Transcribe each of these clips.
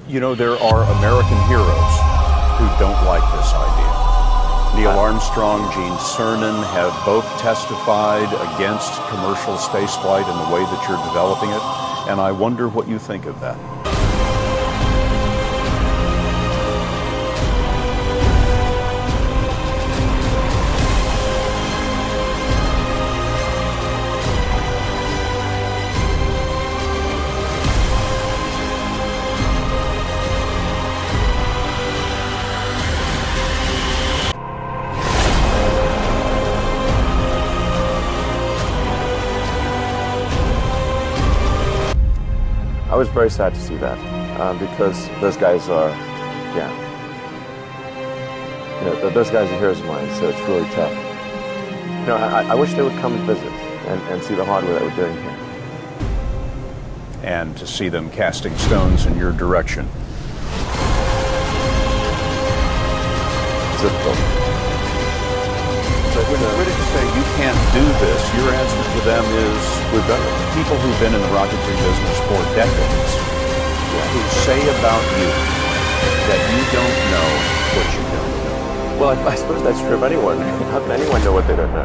You know, there are American heroes who don't like this idea. Neil Armstrong, Gene Cernan have both testified against commercial spaceflight and the way that you're developing it, and I wonder what you think of that. I was very sad to see that because those guys are, those guys are heroes of mine, so it's really tough. You know, I wish they would come and visit and see the hardware that we're doing here. And to see them casting stones in your direction. It's difficult. But when the critics say you can't do this, your answer to them is, we've done it. People who've been in the rocketry business for decades, who say about you that you don't know what you don't know. Well, I suppose that's true of anyone. How can anyone know what they don't know?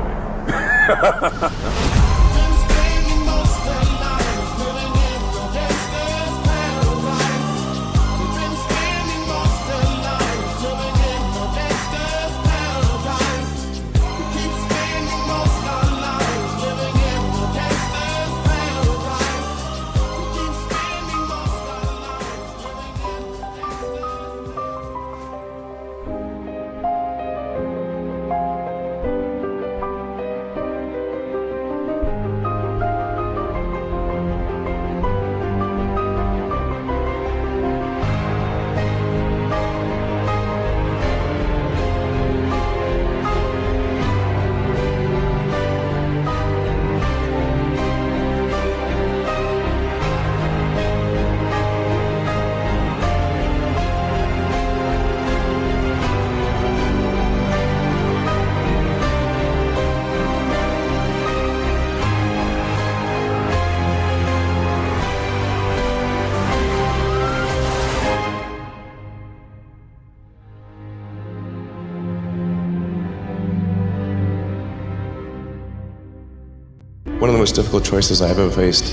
One of the most difficult choices I've ever faced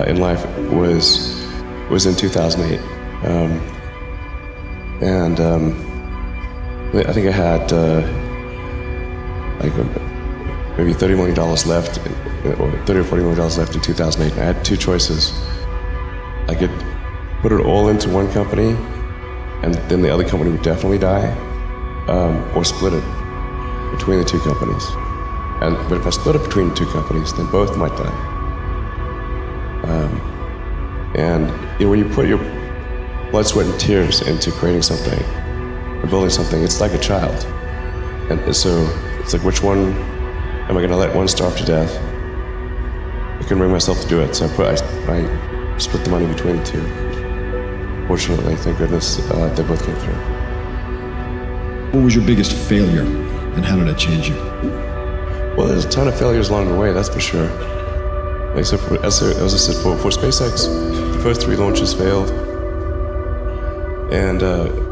in life was in 2008. I think I had maybe $30 million left, or $30 or $40 million left in 2008. I had two choices. I could put it all into one company, and then the other company would definitely die, or split it between the two companies. But if I split it between the two companies, then both might die. When you put your blood, sweat, and tears into creating something, or building something, it's like a child. And so it's like, which one am I going to let one starve to death? I couldn't bring myself to do it, so I split the money between the two. Fortunately, thank goodness, they both came through. What was your biggest failure, and how did it change you? Well, there's a ton of failures along the way, that's for sure. As I said, for SpaceX, the first 3 launches failed. And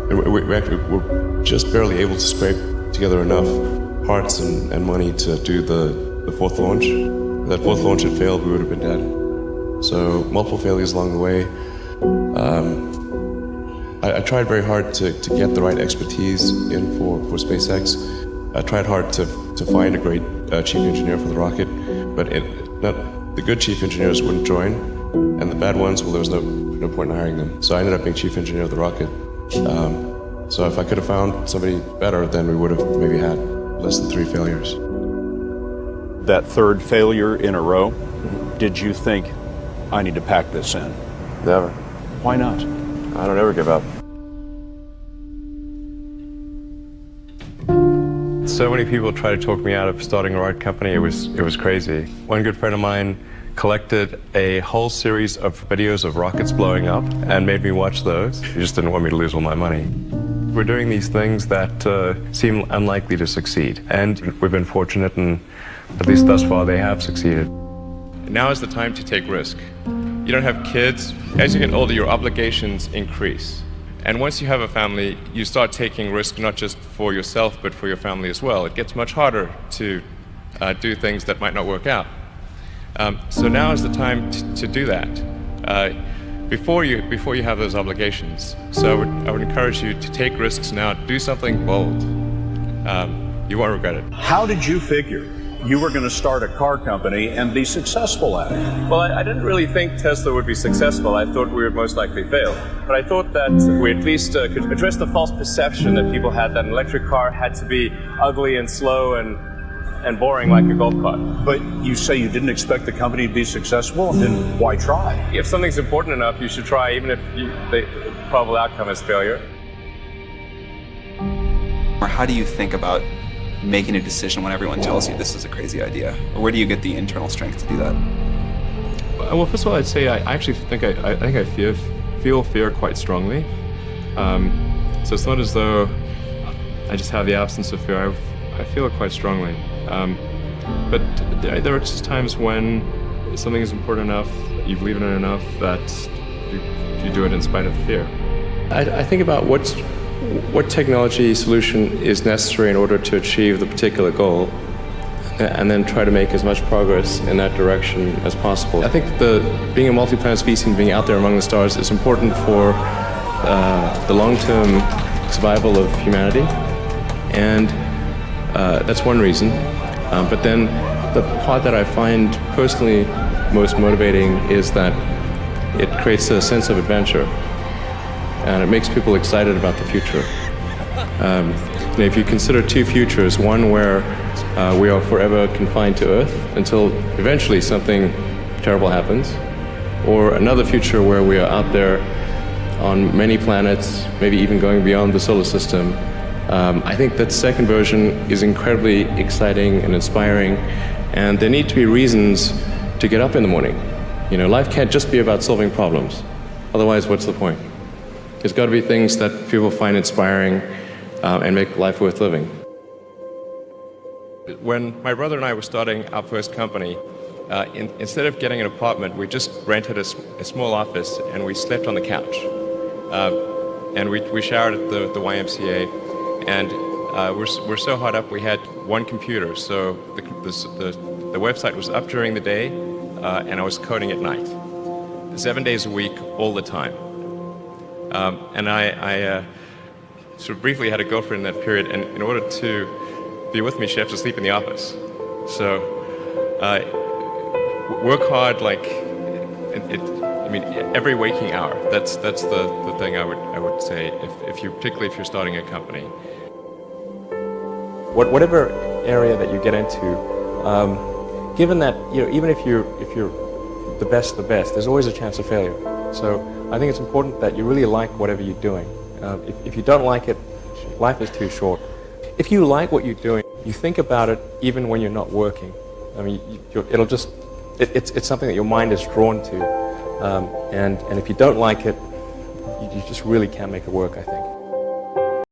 we actually were just barely able to scrape together enough parts and money to do the 4th launch. If that 4th launch had failed, we would have been dead. So multiple failures along the way. I tried very hard to get the right expertise in for SpaceX. I tried hard to find a great chief engineer for the rocket, but the good chief engineers wouldn't join, and the bad ones, well, there was no point in hiring them. So I ended up being chief engineer of the rocket. So if I could have found somebody better, then we would have maybe had less than 3 failures. That 3rd failure in a row, did you think, I need to pack this in? Never. Why not? I don't ever give up. So many people tried to talk me out of starting a rocket company. It was crazy. One good friend of mine collected a whole series of videos of rockets blowing up and made me watch those. He just didn't want me to lose all my money. We're doing these things that seem unlikely to succeed, and we've been fortunate, and at least thus far they have succeeded. Now is the time to take risk. you don't have kids. As you get older, your obligations increase. And once you have a family, you start taking risk not just for yourself, but for your family as well. It gets much harder to do things that might not work out. So now is the time to do that before you have those obligations. So I would encourage you to take risks now. Do something bold. You won't regret it. How did you figure you were going to start a car company and be successful at it? Well, I didn't really think Tesla would be successful. I thought we would most likely fail. But I thought that we at least could address the false perception that people had that an electric car had to be ugly and slow and boring like a golf cart. But you say you didn't expect the company to be successful, then why try? If something's important enough, you should try, even if the probable outcome is failure. Or how do you think about making a decision when everyone tells you this is a crazy idea? Or where do you get the internal strength to do that? Well, first of all, I'd say I actually think I feel fear quite strongly. So it's not as though I just have the absence of fear. I feel it quite strongly. But there are just times when something is important enough, you believe in it enough, that you do it in spite of the fear. I think about what technology solution is necessary in order to achieve the particular goal, and then try to make as much progress in that direction as possible. I think being a multi-planet species and being out there among the stars is important for the long-term survival of humanity, and that's one reason. But then the part that I find personally most motivating is that it creates a sense of adventure, and it makes people excited about the future. If you consider two futures, one where we are forever confined to Earth until eventually something terrible happens, or another future where we are out there on many planets, maybe even going beyond the solar system, I think that second version is incredibly exciting and inspiring, and there need to be reasons to get up in the morning. Life can't just be about solving problems. Otherwise, what's the point? There's got to be things that people find inspiring and make life worth living. When my brother and I were starting our first company, instead of getting an apartment, we just rented a small office and we slept on the couch. And we showered at the YMCA, and we're so hot up we had one computer, so the website was up during the day, and I was coding at night, 7 days a week, all the time. And I sort of briefly had a girlfriend in that period, and in order to be with me, she had to sleep in the office. So work hard, like every waking hour. That's the thing I would say, particularly if you're starting a company. Whatever area that you get into, given that even if you're the best, there's always a chance of failure. So I think it's important that you really like whatever you're doing. If you don't like it, life is too short. If you like what you're doing, you think about it even when you're not working. It's something that your mind is drawn to. And if you don't like it, you just really can't make it work, I think.